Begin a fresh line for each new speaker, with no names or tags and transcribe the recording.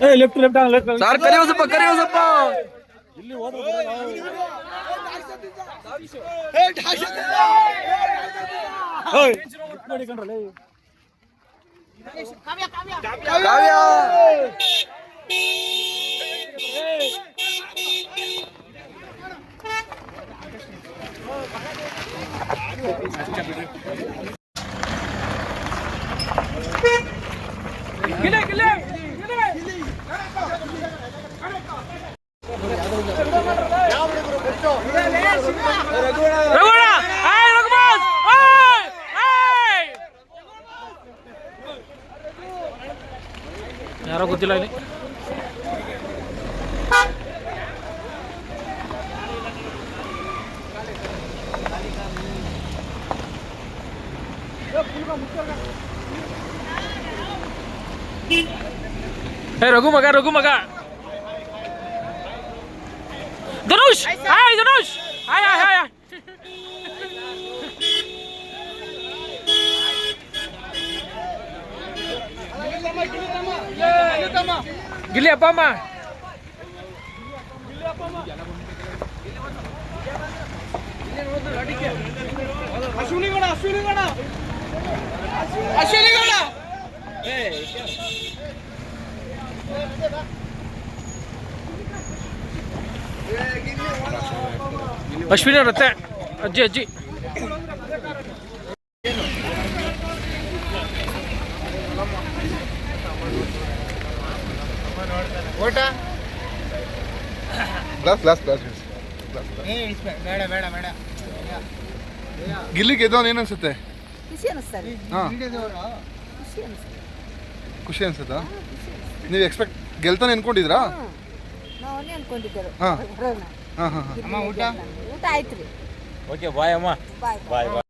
Left left left
sir ಕರಿಯೋ ಸ್ವಲ್ಪ
ಇಲ್ಲಿ ಹೋದ್ರೆ ನೋಡಿ ಕಂಡ್ರಲ್ಲ
ಕಾವ್ಯ
ಯಾರೋ ಗೊತ್ತಿಲ್ಲ ಇಲ್ಲಿ ರಘು ಮಗ Dhanush hi Dhanush hi hi hi Gilli ಅಪ್ಪ ಅಮ್ಮ ಅಶ್ವಿನಿ ರತ್ತೆ ಅಜ್ಜಿ
ಗಿಲ್ಲಿ ಗೆದ್ದವನ್ ಏನ್ ಅನ್ಸುತ್ತೆ? ಖುಷಿ ಅನ್ಸುತ್ತಾ? ನೀವು ಎಕ್ಸ್ಪೆಕ್ಟ್ ಗೆಲ್ತಾನೆ ಅನ್ಕೊಂಡಿದ್ರಾ?
ಊಟ ಆಯ್ತ್ರಿ.
ಓಕೆ ಬಾಯ್ ಅಮ್ಮ ಬಾಯ್ ಬಾಯ್.